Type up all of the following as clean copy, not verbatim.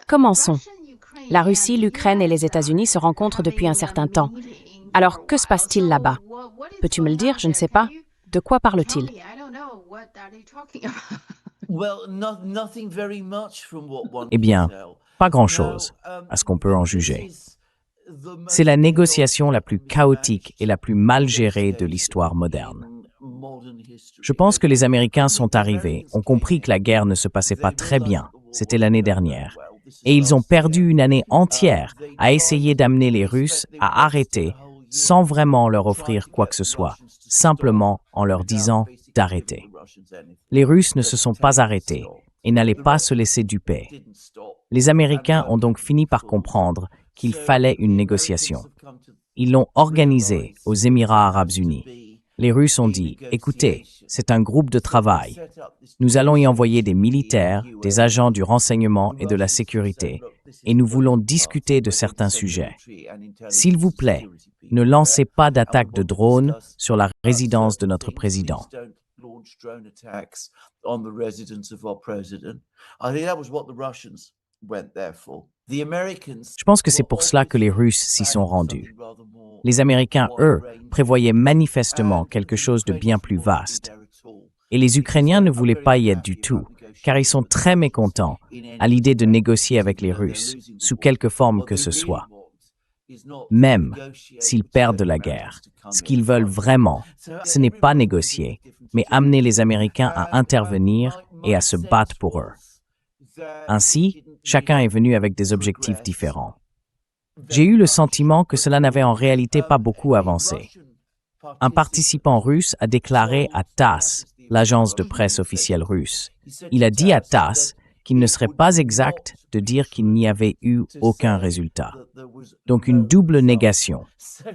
Commençons. La Russie, l'Ukraine et les États-Unis se rencontrent depuis un certain temps. Alors, que se passe-t-il là-bas? Peux-tu me le dire? Je ne sais pas. De quoi parle-t-il? Eh bien, pas grand-chose, à ce qu'on peut en juger. C'est la négociation la plus chaotique et la plus mal gérée de l'histoire moderne. Je pense que les Américains sont arrivés, ont compris que la guerre ne se passait pas très bien, c'était l'année dernière, et ils ont perdu une année entière à essayer d'amener les Russes à arrêter sans vraiment leur offrir quoi que ce soit, simplement en leur disant d'arrêter. Les Russes ne se sont pas arrêtés et n'allaient pas se laisser duper. Les Américains ont donc fini par comprendre qu'il fallait une négociation. Ils l'ont organisée aux Émirats arabes unis. Les Russes ont dit « Écoutez, c'est un groupe de travail. Nous allons y envoyer des militaires, des agents du renseignement et de la sécurité, et nous voulons discuter de certains sujets. S'il vous plaît, ne lancez pas d'attaques de drones sur la résidence de notre président. » Je pense que c'est pour cela que les Russes s'y sont rendus. Les Américains, eux, prévoyaient manifestement quelque chose de bien plus vaste. Et les Ukrainiens ne voulaient pas y être du tout, car ils sont très mécontents à l'idée de négocier avec les Russes, sous quelque forme que ce soit. Même s'ils perdent la guerre, ce qu'ils veulent vraiment, ce n'est pas négocier, mais amener les Américains à intervenir et à se battre pour eux. Ainsi, chacun est venu avec des objectifs différents. J'ai eu le sentiment que cela n'avait en réalité pas beaucoup avancé. Un participant russe a déclaré à TASS, l'agence de presse officielle russe. Il a dit à TASS qu'il ne serait pas exact de dire qu'il n'y avait eu aucun résultat. Donc une double négation.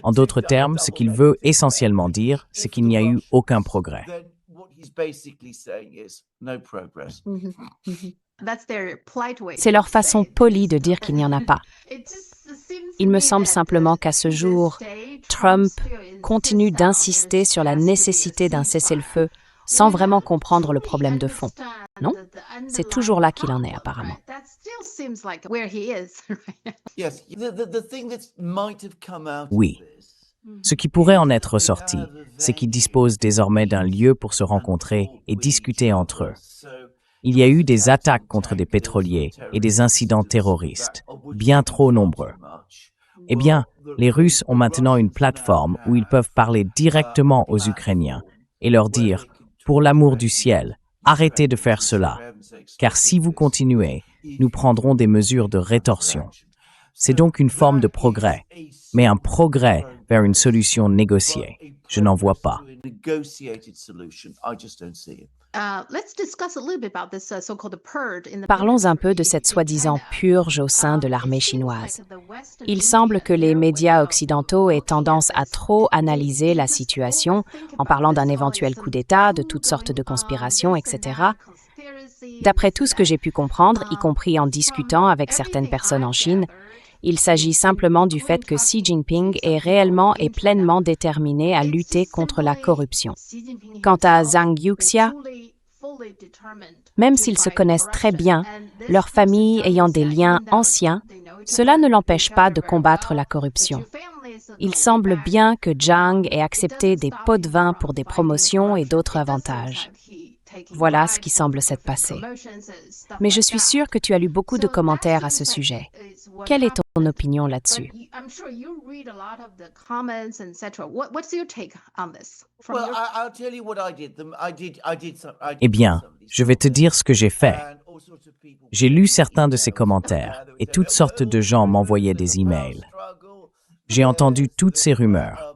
En d'autres termes, ce qu'il veut essentiellement dire, c'est qu'il n'y a eu aucun progrès. C'est leur façon polie de dire qu'il n'y en a pas. Il me semble simplement qu'à ce jour, Trump continue d'insister sur la nécessité d'un cessez-le-feu sans vraiment comprendre le problème de fond. Non? C'est toujours là qu'il en est, apparemment. Oui. Ce qui pourrait en être ressorti, c'est qu'ils disposent désormais d'un lieu pour se rencontrer et discuter entre eux. Il y a eu des attaques contre des pétroliers et des incidents terroristes, bien trop nombreux. Eh bien, les Russes ont maintenant une plateforme où ils peuvent parler directement aux Ukrainiens et leur dire « Pour l'amour du ciel, arrêtez de faire cela, car si vous continuez, nous prendrons des mesures de rétorsion. » C'est donc une forme de progrès, mais un progrès vers une solution négociée. Je n'en vois pas. Parlons un peu de cette soi-disant purge au sein de l'armée chinoise. Il semble que les médias occidentaux aient tendance à trop analyser la situation en parlant d'un éventuel coup d'État, de toutes sortes de conspirations, etc. D'après tout ce que j'ai pu comprendre, y compris en discutant avec certaines personnes en Chine, il s'agit simplement du fait que Xi Jinping est réellement et pleinement déterminé à lutter contre la corruption. Quant à Zhang Yuxia, même s'ils se connaissent très bien, leur famille ayant des liens anciens, cela ne l'empêche pas de combattre la corruption. Il semble bien que Zhang ait accepté des pots de vin pour des promotions et d'autres avantages. Voilà ce qui semble s'être passé. Mais je suis sûre que tu as lu beaucoup de commentaires à ce sujet. Quelle est ton opinion là-dessus? Eh bien, je vais te dire ce que j'ai fait. J'ai lu certains de ces commentaires et toutes sortes de gens m'envoyaient des emails. J'ai entendu toutes ces rumeurs.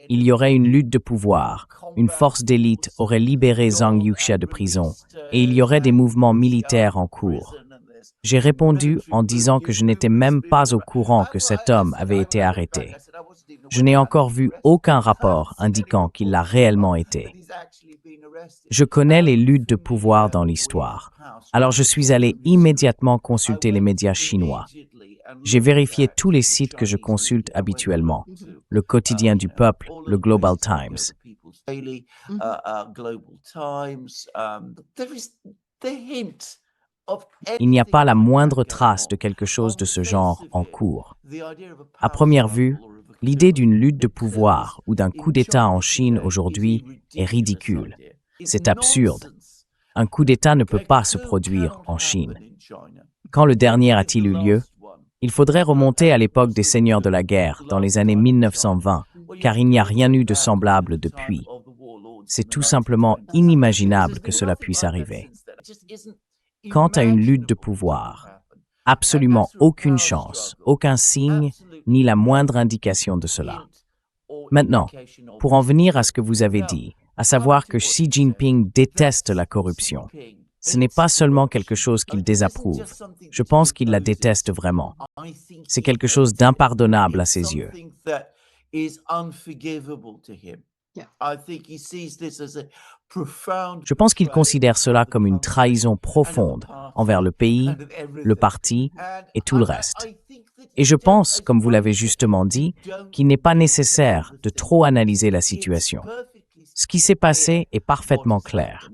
Il y aurait une lutte de pouvoir, une force d'élite aurait libéré Zhang Yuxia de prison et il y aurait des mouvements militaires en cours. J'ai répondu en disant que je n'étais même pas au courant que cet homme avait été arrêté. Je n'ai encore vu aucun rapport indiquant qu'il l'a réellement été. Je connais les luttes de pouvoir dans l'histoire, alors je suis allé immédiatement consulter les médias chinois. J'ai vérifié tous les sites que je consulte habituellement, le Quotidien du Peuple, le Global Times. Il n'y a pas la moindre trace de quelque chose de ce genre en cours. À première vue, l'idée d'une lutte de pouvoir ou d'un coup d'État en Chine aujourd'hui est ridicule. C'est absurde. Un coup d'État ne peut pas se produire en Chine. Quand le dernier a-t-il eu lieu? Il faudrait remonter à l'époque des seigneurs de la guerre, dans les années 1920, car il n'y a rien eu de semblable depuis. C'est tout simplement inimaginable que cela puisse arriver. Quant à une lutte de pouvoir, absolument aucune chance, aucun signe, ni la moindre indication de cela. Maintenant, pour en venir à ce que vous avez dit, à savoir que Xi Jinping déteste la corruption, ce n'est pas seulement quelque chose qu'il désapprouve. Je pense qu'il la déteste vraiment. C'est quelque chose d'impardonnable à ses yeux. Je pense qu'il considère cela comme une trahison profonde envers le pays, le parti et tout le reste. Et je pense, comme vous l'avez justement dit, qu'il n'est pas nécessaire de trop analyser la situation. Ce qui s'est passé est parfaitement clair.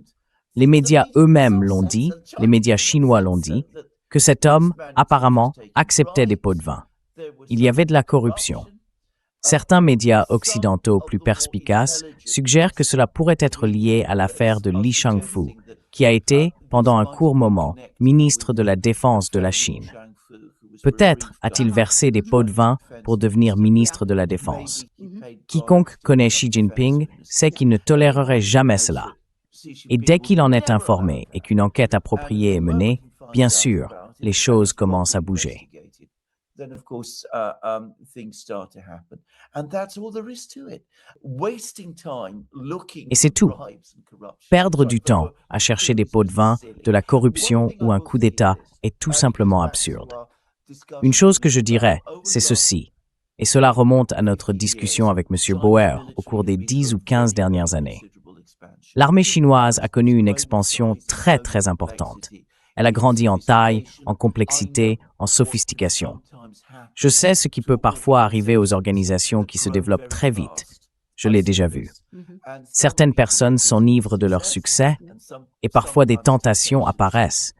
Les médias eux-mêmes l'ont dit, les médias chinois l'ont dit, que cet homme, apparemment, acceptait des pots de vin. Il y avait de la corruption. Certains médias occidentaux plus perspicaces suggèrent que cela pourrait être lié à l'affaire de Li Shangfu, qui a été, pendant un court moment, ministre de la Défense de la Chine. Peut-être a-t-il versé des pots de vin pour devenir ministre de la Défense. Quiconque connaît Xi Jinping sait qu'il ne tolérerait jamais cela. Et dès qu'il en est informé et qu'une enquête appropriée est menée, bien sûr, les choses commencent à bouger. Et c'est tout. Perdre du temps à chercher des pots de vin, de la corruption ou un coup d'État est tout simplement absurde. Une chose que je dirais, c'est ceci, et cela remonte à notre discussion avec M. Bauer au cours des 10 ou 15 dernières années. L'armée chinoise a connu une expansion très très importante. Elle a grandi en taille, en complexité, en sophistication. Je sais ce qui peut parfois arriver aux organisations qui se développent très vite. Je l'ai déjà vu. Certaines personnes s'enivrent de leur succès et parfois des tentations apparaissent,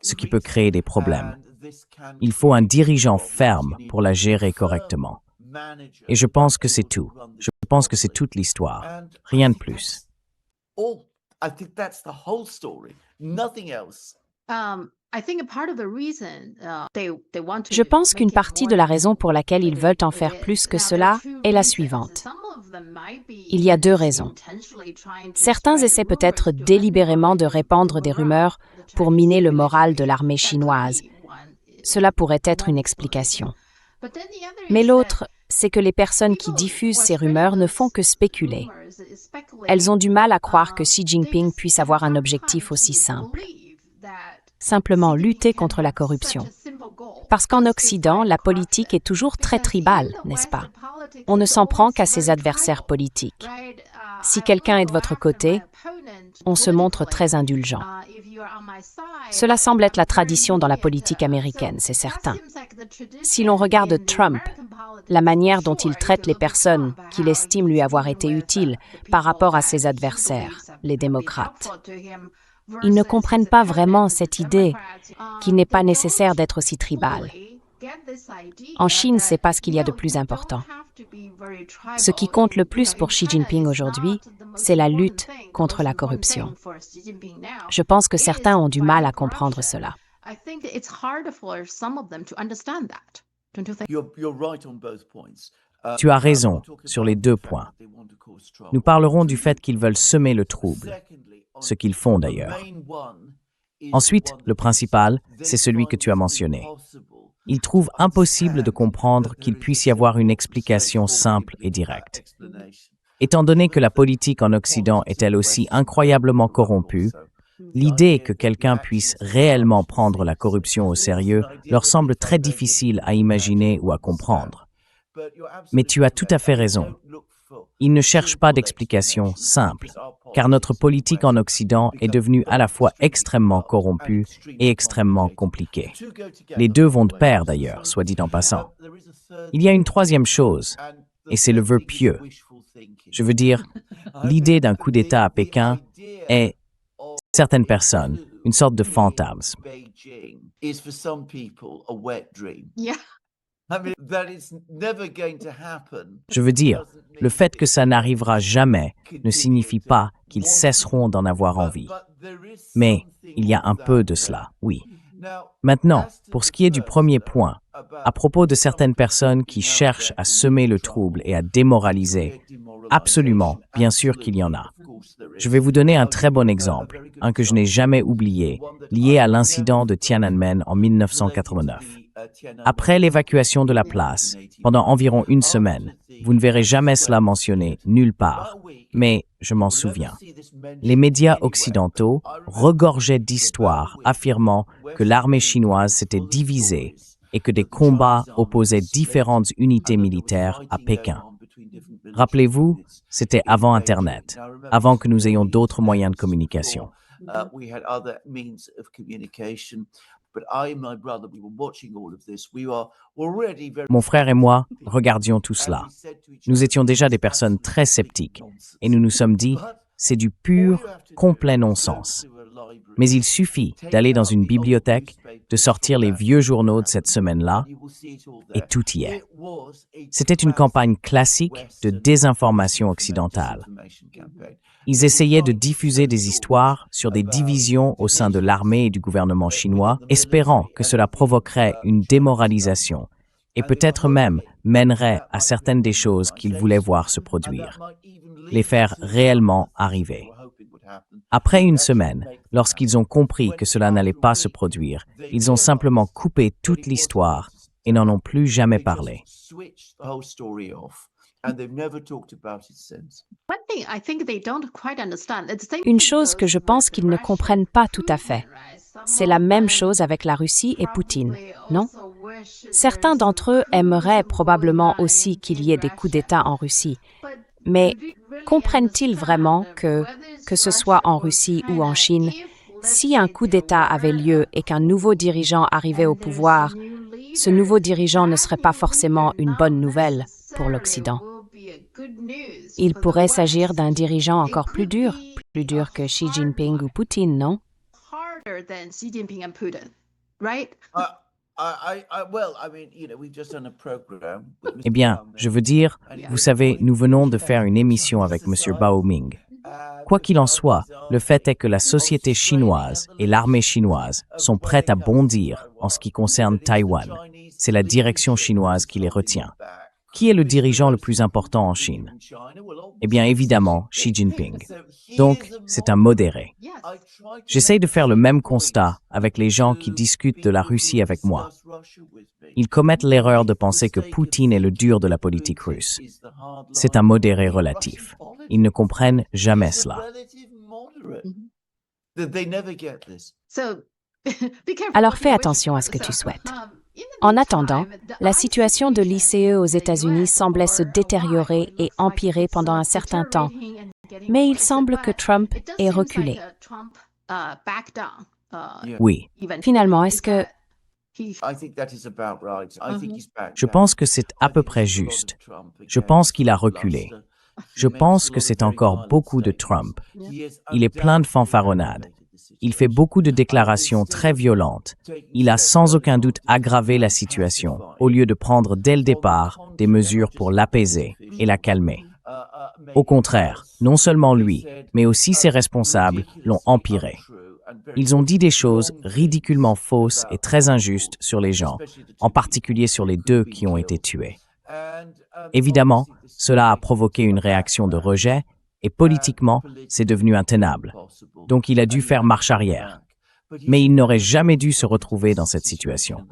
ce qui peut créer des problèmes. Il faut un dirigeant ferme pour la gérer correctement. Et je pense que c'est tout. Je pense que c'est toute l'histoire. Rien de plus. Je pense qu'une partie de la raison pour laquelle ils veulent en faire plus que cela est la suivante. Il y a deux raisons. Certains essaient peut-être délibérément de répandre des rumeurs pour miner le moral de l'armée chinoise. Cela pourrait être une explication. Mais l'autre, c'est que les personnes qui diffusent ces rumeurs ne font que spéculer. Elles ont du mal à croire que Xi Jinping puisse avoir un objectif aussi simple. Simplement lutter contre la corruption. Parce qu'en Occident, la politique est toujours très tribale, n'est-ce pas? On ne s'en prend qu'à ses adversaires politiques. Si quelqu'un est de votre côté, on se montre très indulgent. Cela semble être la tradition dans la politique américaine, c'est certain. Si l'on regarde Trump, la manière dont il traite les personnes qu'il estime lui avoir été utiles par rapport à ses adversaires, les démocrates, ils ne comprennent pas vraiment cette idée qu'il n'est pas nécessaire d'être aussi tribal. En Chine, c'est pas ce qu'il y a de plus important. Ce qui compte le plus pour Xi Jinping aujourd'hui, c'est la lutte contre la corruption. Je pense que certains ont du mal à comprendre cela. Tu as raison sur les deux points. Nous parlerons du fait qu'ils veulent semer le trouble, ce qu'ils font d'ailleurs. Ensuite, le principal, c'est celui que tu as mentionné. Ils trouvent impossible de comprendre qu'il puisse y avoir une explication simple et directe. Étant donné que la politique en Occident est elle aussi incroyablement corrompue, l'idée que quelqu'un puisse réellement prendre la corruption au sérieux leur semble très difficile à imaginer ou à comprendre. Mais tu as tout à fait raison. Ils ne cherchent pas d'explication simple, car notre politique en Occident est devenue à la fois extrêmement corrompue et extrêmement compliquée. Les deux vont de pair d'ailleurs, soit dit en passant. Il y a une troisième chose, et c'est le vœu pieux. Je veux dire, l'idée d'un coup d'État à Pékin est, certaines personnes, une sorte de fantasme. Je veux dire, le fait que ça n'arrivera jamais ne signifie pas qu'ils cesseront d'en avoir envie. Mais il y a un peu de cela, oui. Maintenant, pour ce qui est du premier point, à propos de certaines personnes qui cherchent à semer le trouble et à démoraliser, absolument, bien sûr qu'il y en a. Je vais vous donner un très bon exemple, un que je n'ai jamais oublié, lié à l'incident de Tiananmen en 1989. Après l'évacuation de la place, pendant environ une semaine, vous ne verrez jamais cela mentionné nulle part, mais je m'en souviens. Les médias occidentaux regorgeaient d'histoires affirmant que l'armée chinoise s'était divisée et que des combats opposaient différentes unités militaires à Pékin. Rappelez-vous, c'était avant Internet, avant que nous ayons d'autres moyens de communication. Mon frère et moi regardions tout cela. Nous étions déjà des personnes très sceptiques et nous nous sommes dit, c'est du pur, complet non-sens. Mais il suffit d'aller dans une bibliothèque, de sortir les vieux journaux de cette semaine-là, et tout y est. C'était une campagne classique de désinformation occidentale. Ils essayaient de diffuser des histoires sur des divisions au sein de l'armée et du gouvernement chinois, espérant que cela provoquerait une démoralisation et peut-être même mènerait à certaines des choses qu'ils voulaient voir se produire, les faire réellement arriver. Après une semaine, lorsqu'ils ont compris que cela n'allait pas se produire, ils ont simplement coupé toute l'histoire et n'en ont plus jamais parlé. Une chose que je pense qu'ils ne comprennent pas tout à fait, c'est la même chose avec la Russie et Poutine, non? Certains d'entre eux aimeraient probablement aussi qu'il y ait des coups d'État en Russie, mais comprennent-ils vraiment que ce soit en Russie ou en Chine, si un coup d'État avait lieu et qu'un nouveau dirigeant arrivait au pouvoir, ce nouveau dirigeant ne serait pas forcément une bonne nouvelle pour l'Occident? Il pourrait s'agir d'un dirigeant encore plus dur que Xi Jinping ou Poutine, non? Eh bien, je veux dire, vous savez, nous venons de faire une émission avec M. Bao Ming. Quoi qu'il en soit, le fait est que la société chinoise et l'armée chinoise sont prêtes à bondir en ce qui concerne Taïwan. C'est la direction chinoise qui les retient. Qui est le dirigeant le plus important en Chine? Eh bien, évidemment, Xi Jinping. Donc, c'est un modéré. J'essaye de faire le même constat avec les gens qui discutent de la Russie avec moi. Ils commettent l'erreur de penser que Poutine est le dur de la politique russe. C'est un modéré relatif. Ils ne comprennent jamais cela. Alors fais attention à ce que tu souhaites. En attendant, la situation de l'ICE aux États-Unis semblait se détériorer et empirer pendant un certain temps, mais il semble que Trump ait reculé. Oui. Finalement, est-ce que... Je pense que c'est à peu près juste. Je pense qu'il a reculé. Je pense que c'est encore beaucoup de Trump. Il est plein de fanfaronnades. Il fait beaucoup de déclarations très violentes. Il a sans aucun doute aggravé la situation, au lieu de prendre dès le départ des mesures pour l'apaiser et la calmer. Au contraire, non seulement lui, mais aussi ses responsables l'ont empiré. Ils ont dit des choses ridiculement fausses et très injustes sur les gens, en particulier sur les 2 qui ont été tués. Évidemment, cela a provoqué une réaction de rejet et politiquement, c'est devenu intenable. Donc il a dû faire marche arrière. Mais il n'aurait jamais dû se retrouver dans cette situation.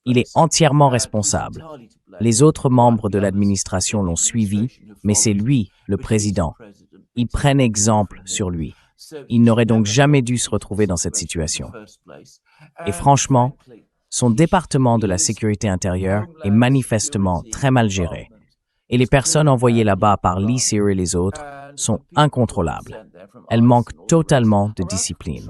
Il est entièrement responsable. Les autres membres de l'administration l'ont suivi, mais c'est lui, le président. Ils prennent exemple sur lui. Il n'aurait donc jamais dû se retrouver dans cette situation. Et franchement, son département de la sécurité intérieure est manifestement très mal géré. Et les personnes envoyées là-bas par Lee Sear et les autres sont incontrôlables. Elles manquent totalement de discipline.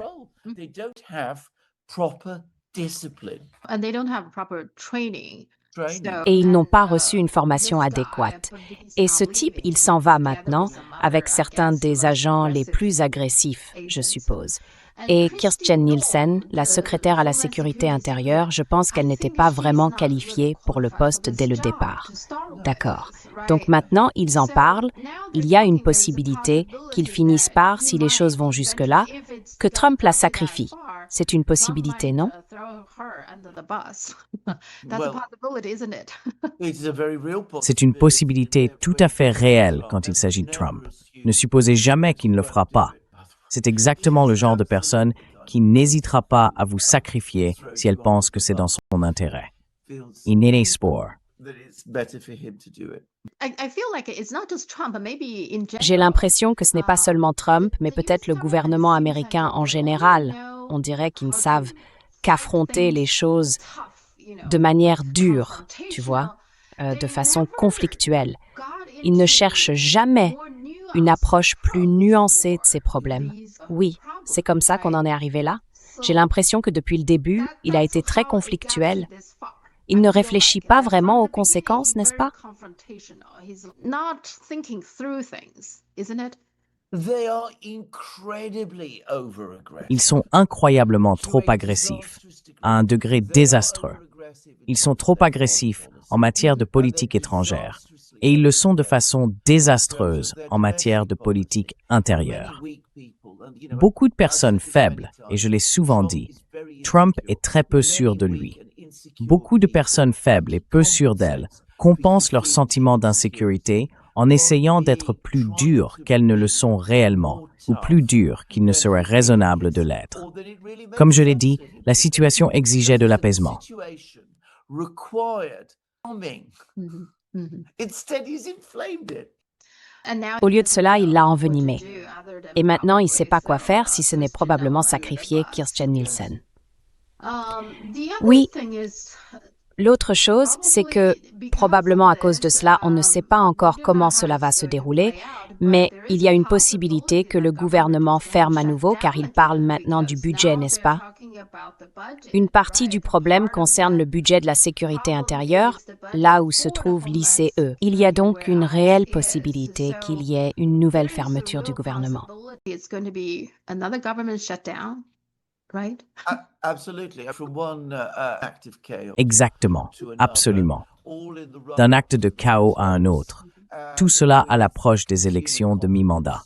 Et ils n'ont pas reçu une formation adéquate. Et ce type, il s'en va maintenant avec certains des agents les plus agressifs, je suppose. Et Kirstjen Nielsen, la secrétaire à la sécurité intérieure, je pense qu'elle n'était pas vraiment qualifiée pour le poste dès le départ. D'accord. Donc maintenant, ils en parlent. Il y a une possibilité qu'ils finissent par, si les choses vont jusque-là, que Trump la sacrifie. C'est une possibilité, non? C'est une possibilité tout à fait réelle quand il s'agit de Trump. Ne supposez jamais qu'il ne le fera pas. C'est exactement le genre de personne qui n'hésitera pas à vous sacrifier si elle pense que c'est dans son intérêt. Inene Spore. J'ai l'impression que ce n'est pas seulement Trump, mais peut-être le gouvernement américain en général. On dirait qu'ils ne savent qu'affronter les choses de manière dure, tu vois, de façon conflictuelle. Ils ne cherchent jamais une approche plus nuancée de ces problèmes. Oui, c'est comme ça qu'on en est arrivé là. J'ai l'impression que depuis le début, il a été très conflictuel. Il ne réfléchit pas vraiment aux conséquences, n'est-ce pas? Ils sont incroyablement trop agressifs, à un degré désastreux. Ils sont trop agressifs en matière de politique étrangère, et ils le sont de façon désastreuse en matière de politique intérieure. Beaucoup de personnes faibles, et je l'ai souvent dit, Trump est très peu sûr de lui. Beaucoup de personnes faibles et peu sûres d'elles compensent leur sentiment d'insécurité en essayant d'être plus dures qu'elles ne le sont réellement, ou plus dures qu'il ne serait raisonnable de l'être. Comme je l'ai dit, la situation exigeait de l'apaisement. Au lieu de cela, il l'a envenimé. Et maintenant, il ne sait pas quoi faire si ce n'est probablement sacrifier Kirstjen Nielsen. Oui, l'autre chose, c'est que, probablement à cause de cela, on ne sait pas encore comment cela va se dérouler, mais il y a une possibilité que le gouvernement ferme à nouveau, car il parle maintenant du budget, n'est-ce pas? Une partie du problème concerne le budget de la sécurité intérieure, là où se trouve l'ICE. Il y a donc une réelle possibilité qu'il y ait une nouvelle fermeture du gouvernement. Exactement, absolument. D'un acte de chaos à un autre. Tout cela à l'approche des élections de mi-mandat.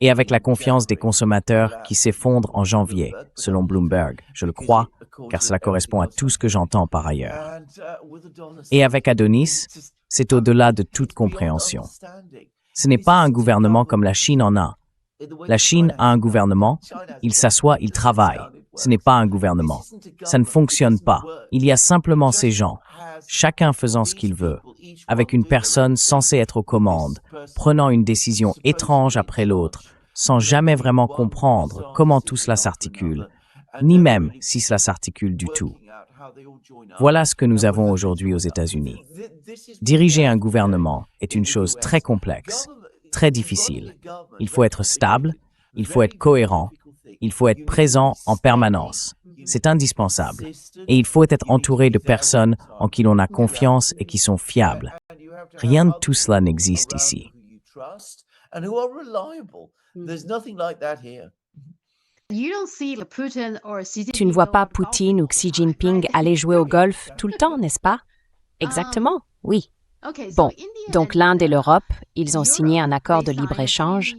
Et avec la confiance des consommateurs qui s'effondre en janvier, selon Bloomberg, je le crois, car cela correspond à tout ce que j'entends par ailleurs. Et avec Adonis, c'est au-delà de toute compréhension. Ce n'est pas un gouvernement comme la Chine en a. La Chine a un gouvernement, il s'assoit, il travaille. Ce n'est pas un gouvernement. Ça ne fonctionne pas. Il y a simplement ces gens, chacun faisant ce qu'il veut, avec une personne censée être aux commandes, prenant une décision étrange après l'autre, sans jamais vraiment comprendre comment tout cela s'articule, ni même si cela s'articule du tout. Voilà ce que nous avons aujourd'hui aux États-Unis. Diriger un gouvernement est une chose très complexe, très difficile. Il faut être stable, il faut être cohérent, il faut être présent en permanence. C'est indispensable. Et il faut être entouré de personnes en qui l'on a confiance et qui sont fiables. Rien de tout cela n'existe ici. Tu ne vois pas Poutine ou Xi Jinping aller jouer au golf tout le temps, n'est-ce pas? Exactement, oui. Bon, donc l'Inde et l'Europe, ils ont signé un accord de libre-échange.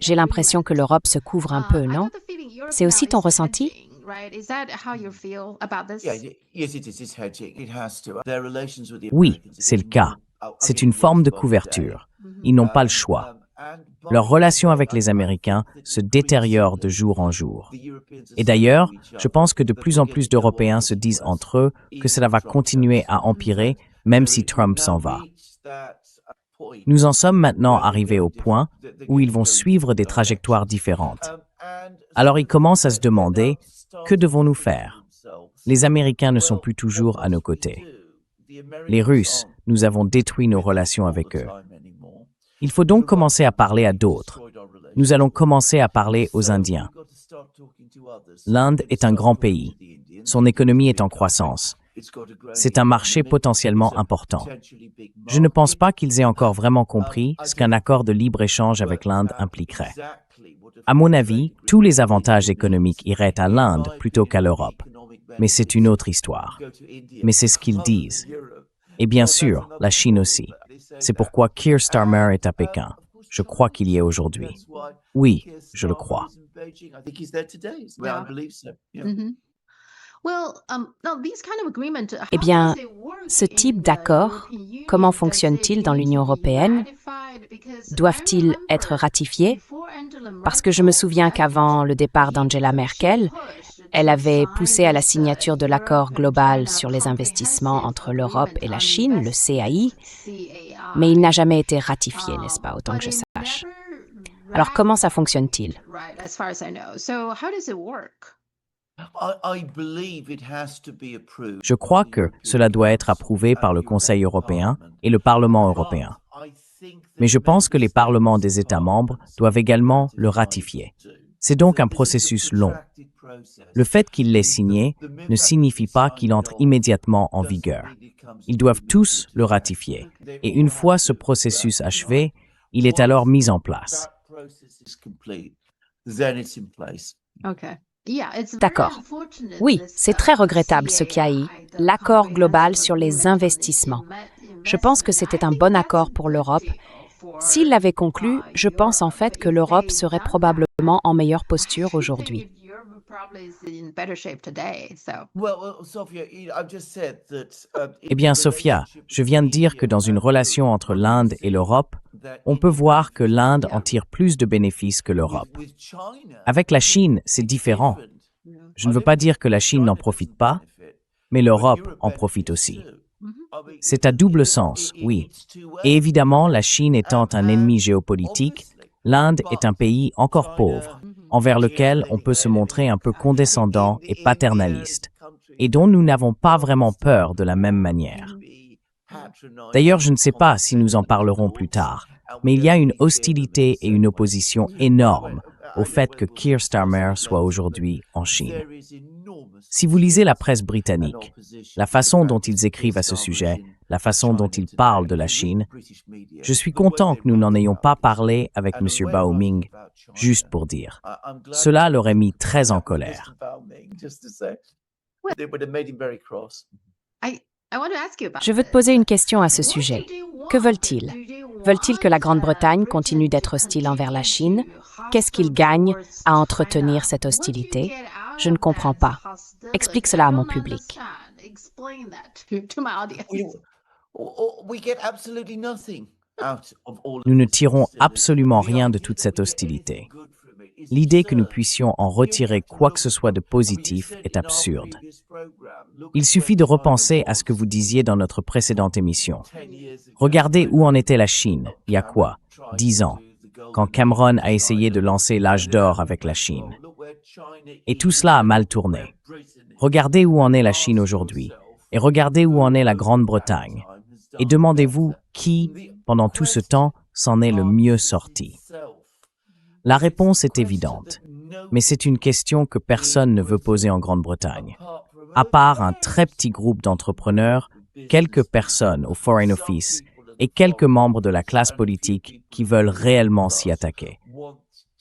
J'ai l'impression que l'Europe se couvre un peu, non? C'est aussi ton ressenti? Oui, c'est le cas. C'est une forme de couverture. Ils n'ont pas le choix. Leur relation avec les Américains se détériore de jour en jour. Et d'ailleurs, je pense que de plus en plus d'Européens se disent entre eux que cela va continuer à empirer, même si Trump s'en va. Nous en sommes maintenant arrivés au point où ils vont suivre des trajectoires différentes. Alors ils commencent à se demander, que devons-nous faire? Les Américains ne sont plus toujours à nos côtés. Les Russes, nous avons détruit nos relations avec eux. Il faut donc commencer à parler à d'autres. Nous allons commencer à parler aux Indiens. L'Inde est un grand pays. Son économie est en croissance. C'est un marché potentiellement important. Je ne pense pas qu'ils aient encore vraiment compris ce qu'un accord de libre-échange avec l'Inde impliquerait. À mon avis, tous les avantages économiques iraient à l'Inde plutôt qu'à l'Europe. Mais c'est une autre histoire. Mais c'est ce qu'ils disent. Et bien sûr, la Chine aussi. C'est pourquoi Keir Starmer est à Pékin. Je crois qu'il y est aujourd'hui. Oui, je le crois. Eh bien, ce type d'accord, comment fonctionne-t-il dans l'Union européenne? Doivent-ils être ratifiés? Parce que je me souviens qu'avant le départ d'Angela Merkel, elle avait poussé à la signature de l'accord global sur les investissements entre l'Europe et la Chine, le CAI, mais il n'a jamais été ratifié, n'est-ce pas, autant que je sache. Alors comment ça fonctionne-t-il? Je crois que cela doit être approuvé par le Conseil européen et le Parlement européen. Mais je pense que les parlements des États membres doivent également le ratifier. C'est donc un processus long. Le fait qu'il l'ait signé ne signifie pas qu'il entre immédiatement en vigueur. Ils doivent tous le ratifier. Et une fois ce processus achevé, il est alors mis en place. D'accord. Oui, c'est très regrettable ce CAI, l'accord global sur les investissements. Je pense que c'était un bon accord pour l'Europe. S'il l'avait conclu, je pense en fait que l'Europe serait probablement en meilleure posture aujourd'hui. Eh bien, Sophia, je viens de dire que dans une relation entre l'Inde et l'Europe, on peut voir que l'Inde en tire plus de bénéfices que l'Europe. Avec la Chine, c'est différent. Je ne veux pas dire que la Chine n'en profite pas, mais l'Europe en profite aussi. C'est à double sens, oui. Et évidemment, la Chine étant un ennemi géopolitique, l'Inde est un pays encore pauvre, envers lequel on peut se montrer un peu condescendant et paternaliste, et dont nous n'avons pas vraiment peur de la même manière. D'ailleurs, je ne sais pas si nous en parlerons plus tard, mais il y a une hostilité et une opposition énorme au fait que Keir Starmer soit aujourd'hui en Chine. Si vous lisez la presse britannique, la façon dont ils écrivent à ce sujet, la façon dont ils parlent de la Chine, je suis content que nous n'en ayons pas parlé avec M. Baoming, juste pour dire. Cela l'aurait mis très en colère. Je veux te poser une question à ce sujet. Que veulent-ils? Veulent-ils que la Grande-Bretagne continue d'être hostile envers la Chine? Qu'est-ce qu'ils gagnent à entretenir cette hostilité? Je ne comprends pas. Explique cela à mon public. Nous ne tirons absolument rien de toute cette hostilité. L'idée que nous puissions en retirer quoi que ce soit de positif est absurde. Il suffit de repenser à ce que vous disiez dans notre précédente émission. Regardez où en était la Chine, il y a quoi, 10 ans, quand Cameron a essayé de lancer l'âge d'or avec la Chine. Et tout cela a mal tourné. Regardez où en est la Chine aujourd'hui, et regardez où en est la Grande-Bretagne. Et demandez-vous qui, pendant tout ce temps, s'en est le mieux sorti. La réponse est évidente, mais c'est une question que personne ne veut poser en Grande-Bretagne. À part un très petit groupe d'entrepreneurs, quelques personnes au Foreign Office et quelques membres de la classe politique qui veulent réellement s'y attaquer.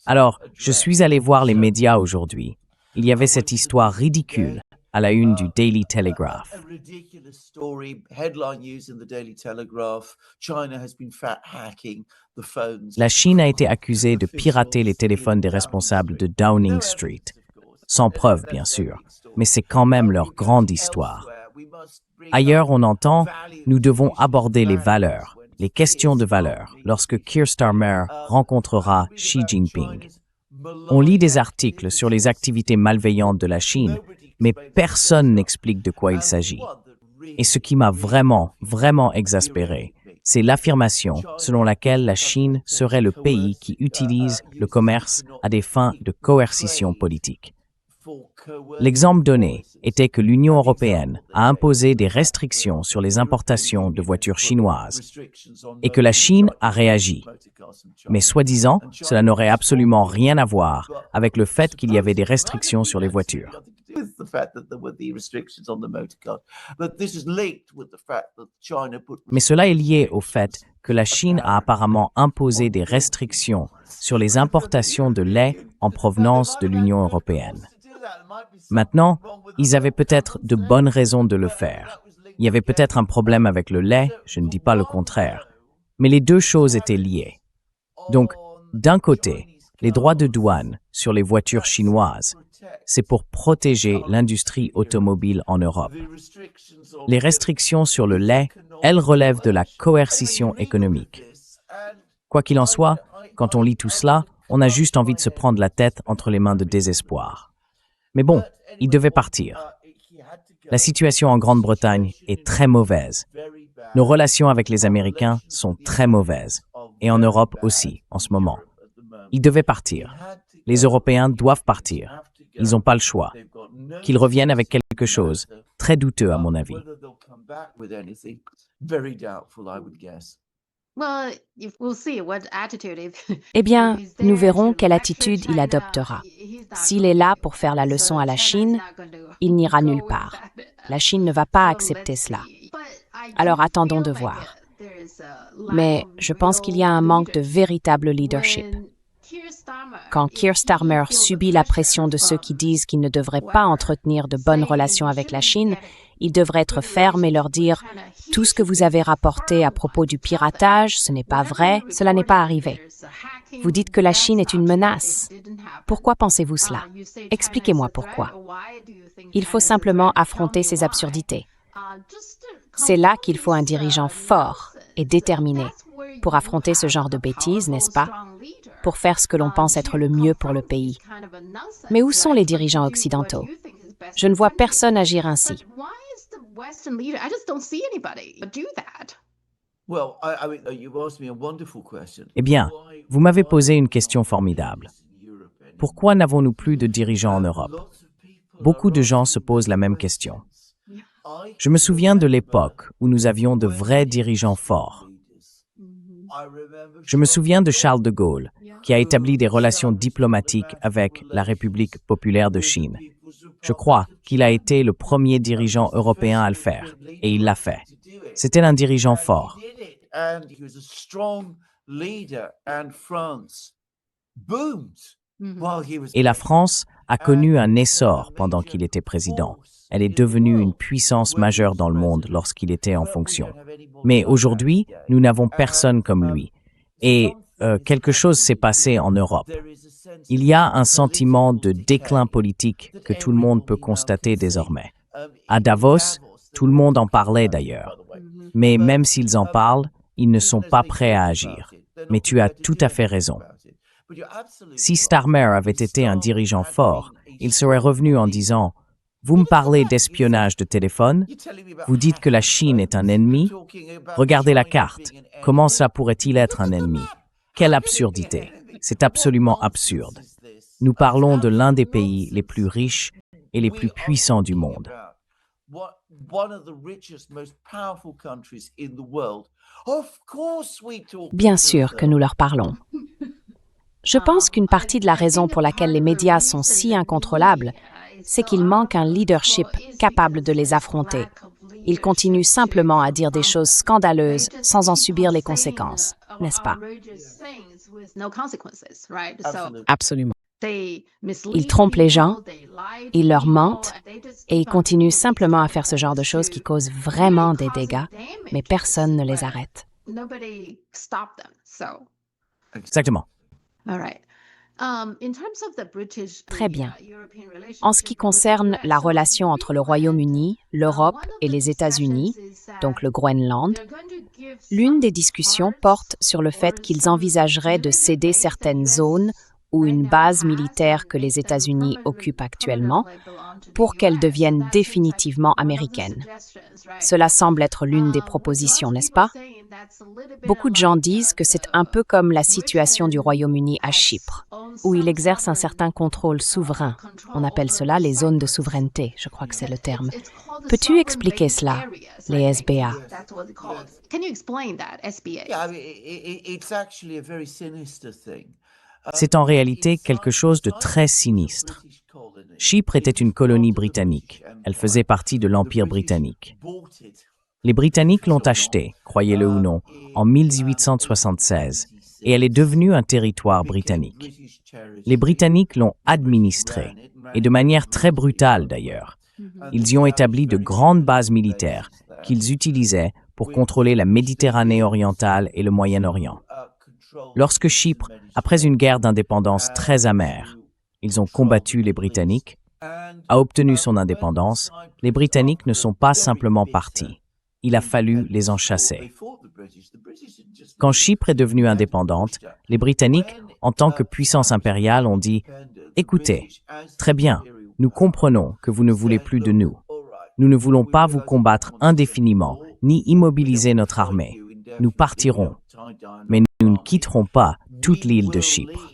Alors, je suis allé voir les médias aujourd'hui. Il y avait cette histoire ridicule à la une du Daily Telegraph. La Chine a été accusée de pirater les téléphones des responsables de Downing Street. Sans preuve, bien sûr, mais c'est quand même leur grande histoire. Ailleurs, on entend « nous devons aborder les valeurs, les questions de valeurs, lorsque Keir Starmer rencontrera Xi Jinping ». On lit des articles sur les activités malveillantes de la Chine, mais personne n'explique de quoi il s'agit. Et ce qui m'a vraiment exaspéré, c'est l'affirmation selon laquelle la Chine serait le pays qui utilise le commerce à des fins de coercition politique. L'exemple donné était que l'Union européenne a imposé des restrictions sur les importations de voitures chinoises et que la Chine a réagi. Mais soi-disant, cela n'aurait absolument rien à voir avec le fait qu'il y avait des restrictions sur les voitures. Mais cela est lié au fait que la Chine a apparemment imposé des restrictions sur les importations de lait en provenance de l'Union européenne. Maintenant, ils avaient peut-être de bonnes raisons de le faire. Il y avait peut-être un problème avec le lait, je ne dis pas le contraire, mais les deux choses étaient liées. Donc, d'un côté, les droits de douane sur les voitures chinoises, c'est pour protéger l'industrie automobile en Europe. Les restrictions sur le lait, elles relèvent de la coercition économique. Quoi qu'il en soit, quand on lit tout cela, on a juste envie de se prendre la tête entre les mains de désespoir. Mais bon, il devait partir. La situation en Grande-Bretagne est très mauvaise. Nos relations avec les Américains sont très mauvaises. Et en Europe aussi, en ce moment. Il devait partir. Les Européens doivent partir. Ils n'ont pas le choix. Qu'ils reviennent avec quelque chose, très douteux à mon avis. Eh bien, nous verrons quelle attitude il adoptera. S'il est là pour faire la leçon à la Chine, il n'ira nulle part. La Chine ne va pas accepter cela. Alors attendons de voir. Mais je pense qu'il y a un manque de véritable leadership. Quand Keir Starmer subit la pression de ceux qui disent qu'il ne devrait pas entretenir de bonnes relations avec la Chine, il devrait être ferme et leur dire « Tout ce que vous avez rapporté à propos du piratage, ce n'est pas vrai, cela n'est pas arrivé. Vous dites que la Chine est une menace. Pourquoi pensez-vous cela? Expliquez-moi pourquoi. Il faut simplement affronter ces absurdités. C'est là qu'il faut un dirigeant fort et déterminé pour affronter ce genre de bêtises, n'est-ce pas? Pour faire ce que l'on pense être le mieux pour le pays. Mais où sont les dirigeants occidentaux? Je ne vois personne agir ainsi. Eh bien, vous m'avez posé une question formidable. Pourquoi n'avons-nous plus de dirigeants en Europe? Beaucoup de gens se posent la même question. Je me souviens de l'époque où nous avions de vrais dirigeants forts. Je me souviens de Charles de Gaulle, qui a établi des relations diplomatiques avec la République populaire de Chine. Je crois qu'il a été le premier dirigeant européen à le faire, et il l'a fait. C'était un dirigeant fort. Et la France a connu un essor pendant qu'il était président. Elle est devenue une puissance majeure dans le monde lorsqu'il était en fonction. Mais aujourd'hui, nous n'avons personne comme lui. Et quelque chose s'est passé en Europe. Il y a un sentiment de déclin politique que tout le monde peut constater désormais. À Davos, tout le monde en parlait d'ailleurs. Mais même s'ils en parlent, ils ne sont pas prêts à agir. Mais tu as tout à fait raison. Si Starmer avait été un dirigeant fort, il serait revenu en disant « Vous me parlez d'espionnage de téléphone? Vous dites que la Chine est un ennemi? Regardez la carte. Comment ça pourrait-il être un ennemi? Quelle absurdité! C'est absolument absurde. Nous parlons de l'un des pays les plus riches et les plus puissants du monde. Bien sûr que nous leur parlons. Je pense qu'une partie de la raison pour laquelle les médias sont si incontrôlables, c'est qu'il manque un leadership capable de les affronter. Ils continuent simplement à dire des choses scandaleuses sans en subir les conséquences, n'est-ce pas? Absolument. Ils trompent les gens, ils leur mentent et ils continuent simplement à faire ce genre de choses qui causent vraiment des dégâts, mais personne ne les arrête. Exactement. Très bien. En ce qui concerne la relation entre le Royaume-Uni, l'Europe et les États-Unis, donc le Groenland, l'une des discussions porte sur le fait qu'ils envisageraient de céder certaines zones ou une base militaire que les États-Unis occupent actuellement pour qu'elles deviennent définitivement américaines. Cela semble être l'une des propositions, n'est-ce pas? Beaucoup de gens disent que c'est un peu comme la situation du Royaume-Uni à Chypre, où il exerce un certain contrôle souverain. On appelle cela les zones de souveraineté, je crois que c'est le terme. Peux-tu expliquer cela, les SBA? C'est en réalité quelque chose de très sinistre. Chypre était une colonie britannique. Elle faisait partie de l'Empire britannique. Les Britanniques l'ont achetée, croyez-le ou non, en 1876, et elle est devenue un territoire britannique. Les Britanniques l'ont administrée, et de manière très brutale d'ailleurs. Ils y ont établi de grandes bases militaires qu'ils utilisaient pour contrôler la Méditerranée orientale et le Moyen-Orient. Lorsque Chypre, après une guerre d'indépendance très amère, ils ont combattu les Britanniques, a obtenu son indépendance, les Britanniques ne sont pas simplement partis. Il a fallu les en chasser. Quand Chypre est devenue indépendante, les Britanniques, en tant que puissance impériale, ont dit « Écoutez, très bien, nous comprenons que vous ne voulez plus de nous. Nous ne voulons pas vous combattre indéfiniment, ni immobiliser notre armée. Nous partirons, mais nous ne quitterons pas toute l'île de Chypre. »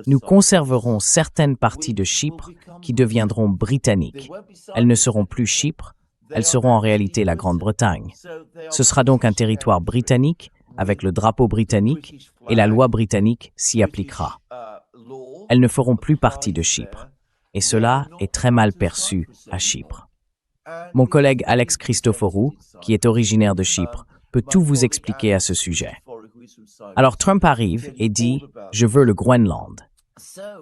Nous conserverons certaines parties de Chypre qui deviendront britanniques. Elles ne seront plus Chypre, elles seront en réalité la Grande-Bretagne. Ce sera donc un territoire britannique avec le drapeau britannique et la loi britannique s'y appliquera. Elles ne feront plus partie de Chypre. Et cela est très mal perçu à Chypre. Mon collègue Alex Christoforou, qui est originaire de Chypre, peut tout vous expliquer à ce sujet. Alors Trump arrive et dit « Je veux le Groenland ».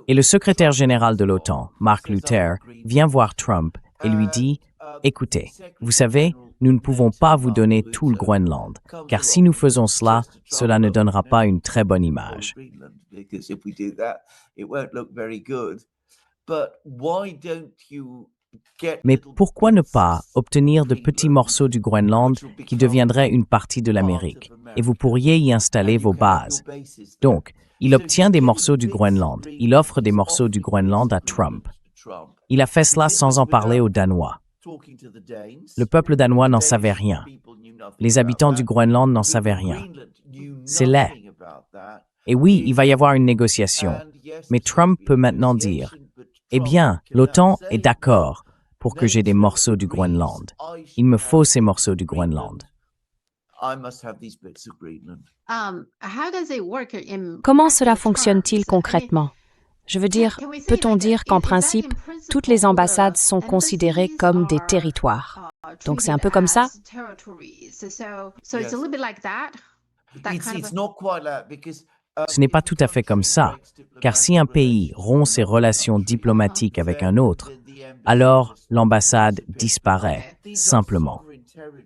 Et le secrétaire général de l'OTAN, Mark Luther, vient voir Trump et lui dit « Écoutez, vous savez, nous ne pouvons pas vous donner tout le Groenland, car si nous faisons cela, cela ne donnera pas une très bonne image. » Mais pourquoi ne pas obtenir de petits morceaux du Groenland qui deviendraient une partie de l'Amérique, et vous pourriez y installer vos bases? Donc, il obtient des morceaux du Groenland, il offre des morceaux du Groenland à Trump. Il a fait cela sans en parler aux Danois. Le peuple danois n'en savait rien. Les habitants du Groenland n'en savaient rien. C'est laid. Et oui, il va y avoir une négociation, mais Trump peut maintenant dire « Eh bien, l'OTAN est d'accord pour que j'ai des morceaux du Groenland. Il me faut ces morceaux du Groenland. » Comment cela fonctionne-t-il concrètement? Je veux dire, peut-on dire qu'en principe, toutes les ambassades sont considérées comme des territoires? Donc c'est un peu comme ça? Ce n'est pas tout à fait comme ça, car si un pays rompt ses relations diplomatiques avec un autre, alors l'ambassade disparaît, simplement.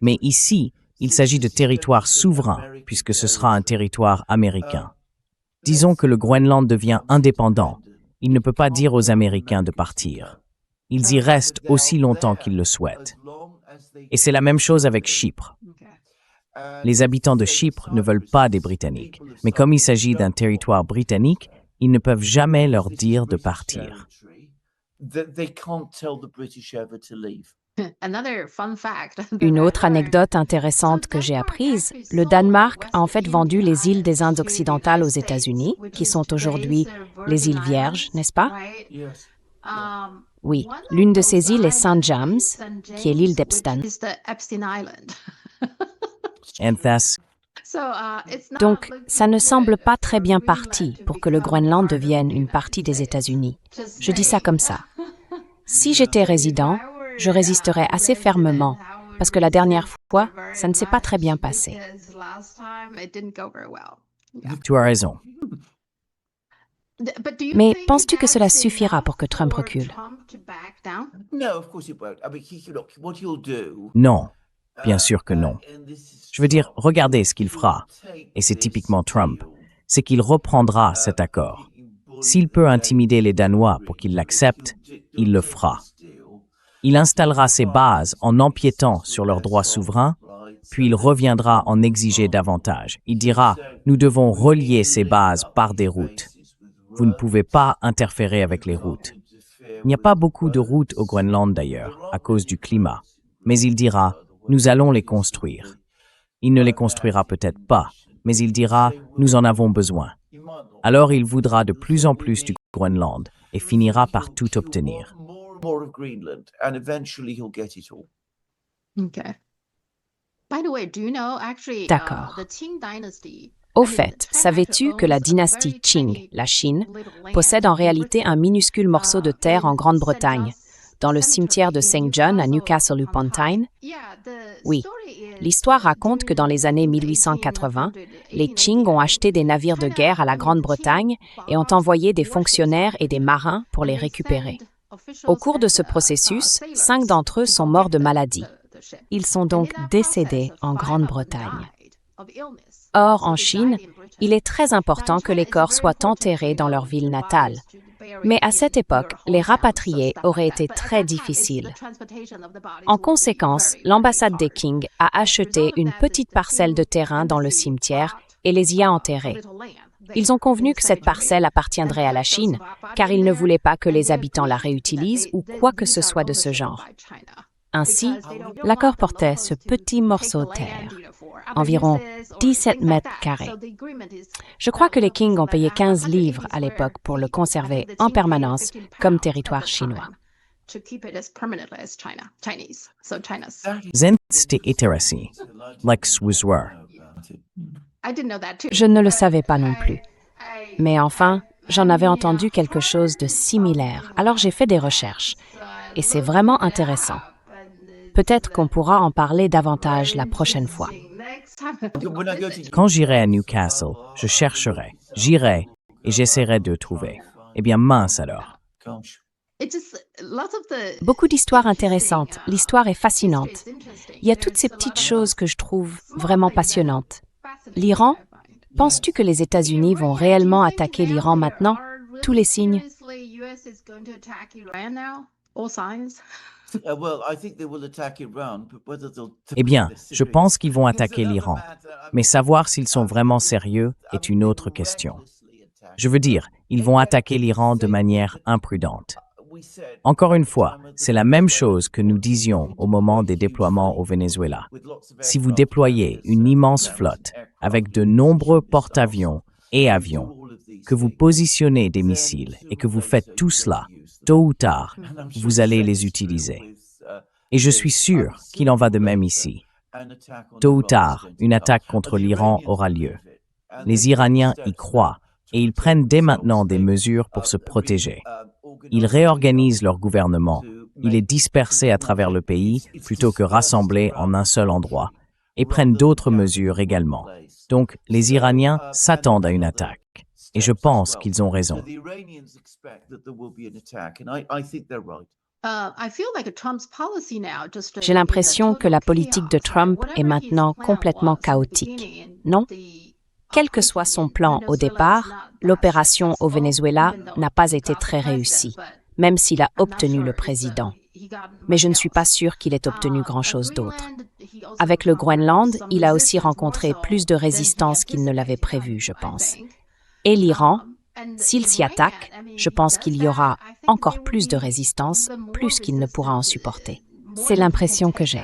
Mais ici, il s'agit de territoire souverain, puisque ce sera un territoire américain. Disons que le Groenland devient indépendant. Il ne peut pas dire aux Américains de partir. Ils y restent aussi longtemps qu'ils le souhaitent. Et c'est la même chose avec Chypre. Les habitants de Chypre ne veulent pas des Britanniques, mais comme il s'agit d'un territoire britannique, ils ne peuvent jamais leur dire de partir. Une autre anecdote intéressante que j'ai apprise, le Danemark a en fait vendu les îles des Indes occidentales aux États-Unis, qui sont aujourd'hui les îles Vierges, n'est-ce pas? Oui, l'une de ces îles est Saint James, qui est l'île d'Epstein. Donc, ça ne semble pas très bien parti pour que le Groenland devienne une partie des États-Unis. Je dis ça comme ça. Si j'étais résident, je résisterais assez fermement, parce que la dernière fois, ça ne s'est pas très bien passé. Tu as raison. Mais penses-tu que cela suffira pour que Trump recule? Non, bien sûr que non. Je veux dire, regardez ce qu'il fera, et c'est typiquement Trump, c'est qu'il reprendra cet accord. S'il peut intimider les Danois pour qu'ils l'acceptent, il le fera. Il installera ses bases en empiétant sur leurs droits souverains, puis il reviendra en exiger davantage. Il dira « Nous devons relier ces bases par des routes. Vous ne pouvez pas interférer avec les routes. » Il n'y a pas beaucoup de routes au Groenland d'ailleurs, à cause du climat. Mais il dira « Nous allons les construire. » Il ne les construira peut-être pas, mais il dira « Nous en avons besoin. » Alors il voudra de plus en plus du Groenland et finira par tout obtenir. D'accord. Au fait, savais-tu que la dynastie Qing, la Chine, possède en réalité un minuscule morceau de terre en Grande-Bretagne, dans le cimetière de St. John à Newcastle-upon-Tyne? Oui, l'histoire raconte que dans les années 1880, les Qing ont acheté des navires de guerre à la Grande-Bretagne et ont envoyé des fonctionnaires et des marins pour les récupérer. Au cours de ce processus, 5 d'entre eux sont morts de maladie. Ils sont donc décédés en Grande-Bretagne. Or, en Chine, il est très important que les corps soient enterrés dans leur ville natale. Mais à cette époque, les rapatrier aurait été très difficile. En conséquence, l'ambassade des Qing a acheté une petite parcelle de terrain dans le cimetière et les y a enterrés. Ils ont convenu que cette parcelle appartiendrait à la Chine, car ils ne voulaient pas que les habitants la réutilisent ou quoi que ce soit de ce genre. Ainsi, l'accord portait ce petit morceau de terre, environ 17 mètres carrés. Je crois que les Qing ont payé 15 livres à l'époque pour le conserver en permanence comme territoire chinois. C'était intéressant. Lex Wiswer. Je ne le savais pas non plus. Mais enfin, j'en avais entendu quelque chose de similaire, alors j'ai fait des recherches. Et c'est vraiment intéressant. Peut-être qu'on pourra en parler davantage la prochaine fois. Quand j'irai à Newcastle, je chercherai, j'irai et j'essaierai de trouver. Eh bien, mince alors. Beaucoup d'histoires intéressantes. L'histoire est fascinante. Il y a toutes ces petites choses que je trouve vraiment passionnantes. L'Iran? Penses-tu que les États-Unis vont réellement attaquer l'Iran maintenant? Tous les signes? Eh bien, je pense qu'ils vont attaquer l'Iran. Mais savoir s'ils sont vraiment sérieux est une autre question. Je veux dire, ils vont attaquer l'Iran de manière imprudente. Encore une fois, c'est la même chose que nous disions au moment des déploiements au Venezuela. Si vous déployez une immense flotte avec de nombreux porte-avions et avions, que vous positionnez des missiles et que vous faites tout cela, tôt ou tard, vous allez les utiliser. Et je suis sûr qu'il en va de même ici. Tôt ou tard, une attaque contre l'Iran aura lieu. Les Iraniens y croient et ils prennent dès maintenant des mesures pour se protéger. Ils réorganisent leur gouvernement. Il est dispersé à travers le pays plutôt que rassemblé en un seul endroit et prennent d'autres mesures également. Donc, les Iraniens s'attendent à une attaque. Et je pense qu'ils ont raison. J'ai l'impression que la politique de Trump est maintenant complètement chaotique, non? Quel que soit son plan au départ, l'opération au Venezuela n'a pas été très réussie, même s'il a obtenu le président. Mais je ne suis pas sûre qu'il ait obtenu grand-chose d'autre. Avec le Groenland, il a aussi rencontré plus de résistance qu'il ne l'avait prévu, je pense. Et l'Iran, s'il s'y attaque, je pense qu'il y aura encore plus de résistance, plus qu'il ne pourra en supporter. C'est l'impression que j'ai.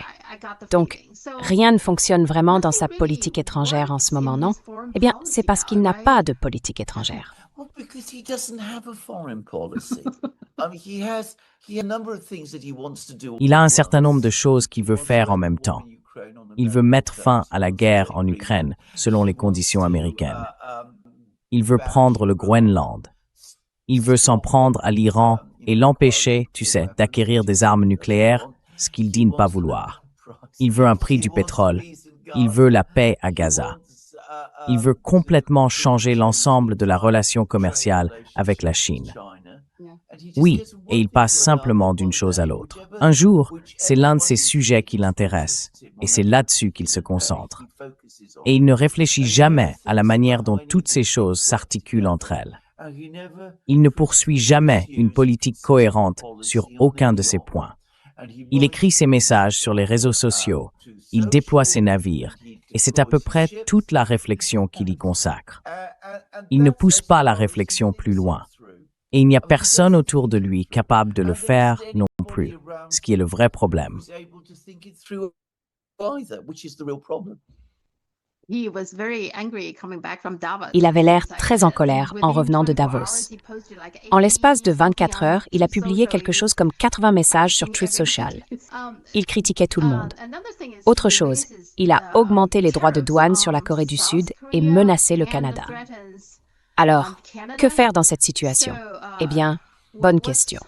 Donc, rien ne fonctionne vraiment dans sa politique étrangère en ce moment, non? Eh bien, c'est parce qu'il n'a pas de politique étrangère. Il a un certain nombre de choses qu'il veut faire en même temps. Il veut mettre fin à la guerre en Ukraine, selon les conditions américaines. Il veut prendre le Groenland. Il veut s'en prendre à l'Iran et l'empêcher, tu sais, d'acquérir des armes nucléaires, ce qu'il dit ne pas vouloir. Il veut un prix du pétrole. Il veut la paix à Gaza. Il veut complètement changer l'ensemble de la relation commerciale avec la Chine. Oui, et il passe simplement d'une chose à l'autre. Un jour, c'est l'un de ces sujets qui l'intéresse, et c'est là-dessus qu'il se concentre. Et il ne réfléchit jamais à la manière dont toutes ces choses s'articulent entre elles. Il ne poursuit jamais une politique cohérente sur aucun de ces points. Il écrit ses messages sur les réseaux sociaux, il déploie ses navires, et c'est à peu près toute la réflexion qu'il y consacre. Il ne pousse pas la réflexion plus loin. Et il n'y a personne autour de lui capable de le faire non plus, ce qui est le vrai problème. Il avait l'air très en colère en revenant de Davos. En l'espace de 24 heures, il a publié quelque chose comme 80 messages sur Truth Social. Il critiquait tout le monde. Autre chose, il a augmenté les droits de douane sur la Corée du Sud et menacé le Canada. Alors, que faire dans cette situation? Eh bien, bonne question.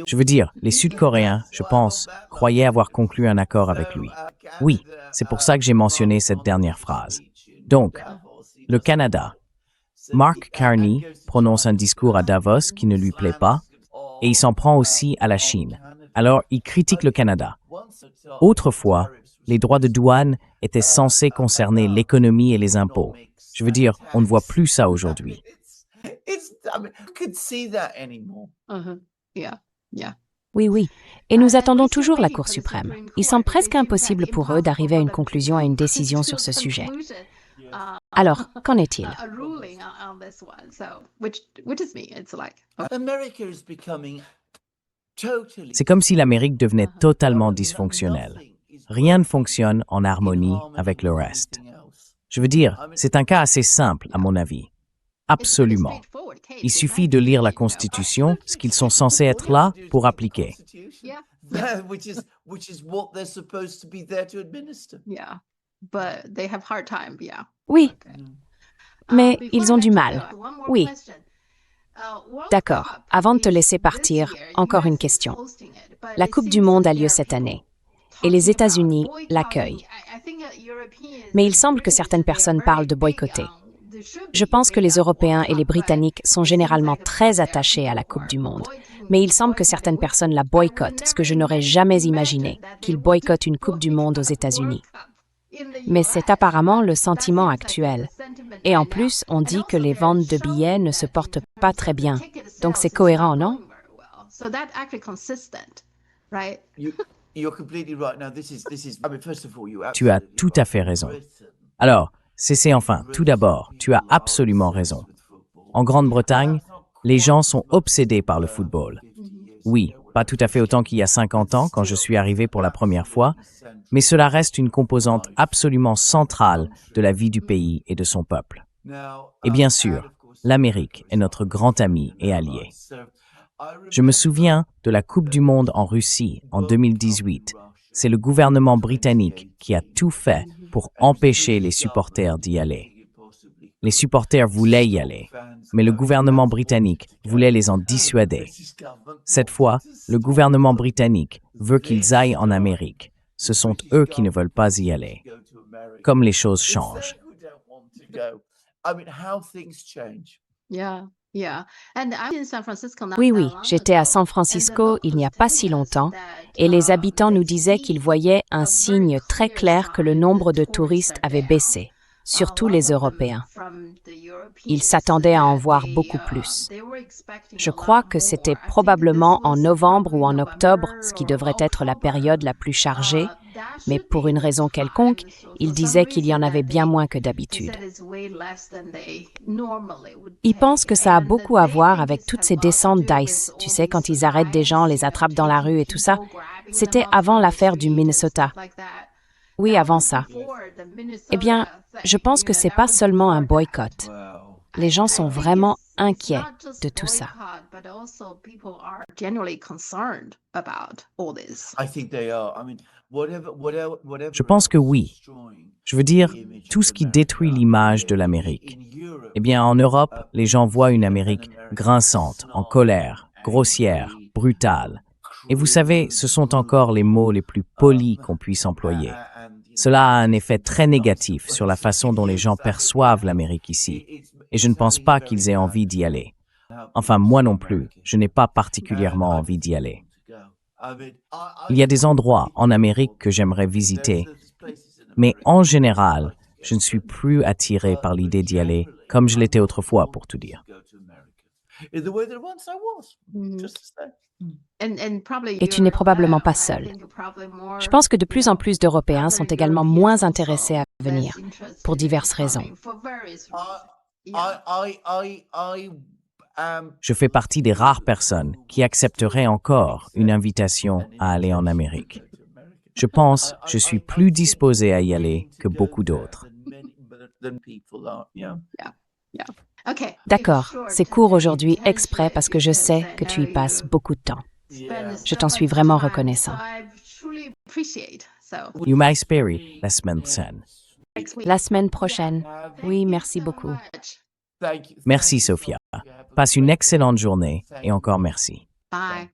Je veux dire, les Sud-Coréens, je pense, croyaient avoir conclu un accord avec lui. Oui, c'est pour ça que j'ai mentionné cette dernière phrase. Donc, le Canada. Mark Carney prononce un discours à Davos qui ne lui plaît pas, et il s'en prend aussi à la Chine. Alors, il critique le Canada. Autrefois, les droits de douane étaient censés concerner l'économie et les impôts. Je veux dire, on ne voit plus ça aujourd'hui. Oui, et nous attendons toujours la Cour suprême. Il semble presque impossible pour eux d'arriver à une conclusion, à une décision sur ce sujet. Alors, qu'en est-il? C'est comme si l'Amérique devenait totalement dysfonctionnelle. Rien ne fonctionne en harmonie avec le reste. Je veux dire, c'est un cas assez simple, à mon avis. Absolument. Il suffit de lire la Constitution, ce qu'ils sont censés être là pour appliquer. Oui, mais ils ont du mal. Oui. D'accord. Avant de te laisser partir, encore une question. La Coupe du Monde a lieu cette année, et les États-Unis l'accueillent. Mais il semble que certaines personnes parlent de boycotter. Je pense que les Européens et les Britanniques sont généralement très attachés à la Coupe du Monde, mais il semble que certaines personnes la boycottent, ce que je n'aurais jamais imaginé, qu'ils boycottent une Coupe du Monde aux États-Unis. Mais c'est apparemment le sentiment actuel. Et en plus, on dit que les ventes de billets ne se portent pas très bien. Donc c'est cohérent, non? Tu as tout à fait raison. Alors, enfin, tout d'abord, tu as absolument raison. En Grande-Bretagne, les gens sont obsédés par le football. Oui, pas tout à fait autant qu'il y a 50 ans quand je suis arrivé pour la première fois, mais cela reste une composante absolument centrale de la vie du pays et de son peuple. Et bien sûr, l'Amérique est notre grand ami et allié. Je me souviens de la Coupe du Monde en Russie en 2018. C'est le gouvernement britannique qui a tout fait pour empêcher les supporters d'y aller. Les supporters voulaient y aller, mais le gouvernement britannique voulait les en dissuader. Cette fois, le gouvernement britannique veut qu'ils aillent en Amérique. Ce sont eux qui ne veulent pas y aller. Comme les choses changent. Oui, j'étais à San Francisco il n'y a pas si longtemps et les habitants nous disaient qu'ils voyaient un signe très clair que le nombre de touristes avait baissé, surtout les Européens. Ils s'attendaient à en voir beaucoup plus. Je crois que c'était probablement en novembre ou en octobre, ce qui devrait être la période la plus chargée, mais pour une raison quelconque, ils disaient qu'il y en avait bien moins que d'habitude. Ils pensent que ça a beaucoup à voir avec toutes ces descentes d'ICE. Tu sais, quand ils arrêtent des gens, les attrapent dans la rue et tout ça. C'était avant l'affaire du Minnesota. Oui, avant ça. Eh bien, je pense que c'est pas seulement un boycott. Les gens sont vraiment inquiets de tout ça. Je pense que oui. Je veux dire, tout ce qui détruit l'image de l'Amérique. Eh bien, en Europe, les gens voient une Amérique grinçante, en colère, grossière, brutale. Et vous savez, ce sont encore les mots les plus polis qu'on puisse employer. Cela a un effet très négatif sur la façon dont les gens perçoivent l'Amérique ici. Et je ne pense pas qu'ils aient envie d'y aller. Enfin, moi non plus, je n'ai pas particulièrement envie d'y aller. Il y a des endroits en Amérique que j'aimerais visiter, mais en général, je ne suis plus attiré par l'idée d'y aller comme je l'étais autrefois, pour tout dire. Et tu n'es probablement pas seul. Je pense que de plus en plus d'Européens sont également moins intéressés à venir, pour diverses raisons. Je fais partie des rares personnes qui accepteraient encore une invitation à aller en Amérique. Je pense que je suis plus disposé à y aller que beaucoup d'autres. D'accord, c'est court aujourd'hui exprès parce que je sais que tu y passes beaucoup de temps. Je t'en suis vraiment reconnaissant. You Spirit, la semaine prochaine. La semaine prochaine. Oui, merci beaucoup. Merci Sophia. Passe une excellente journée et encore merci. Bye.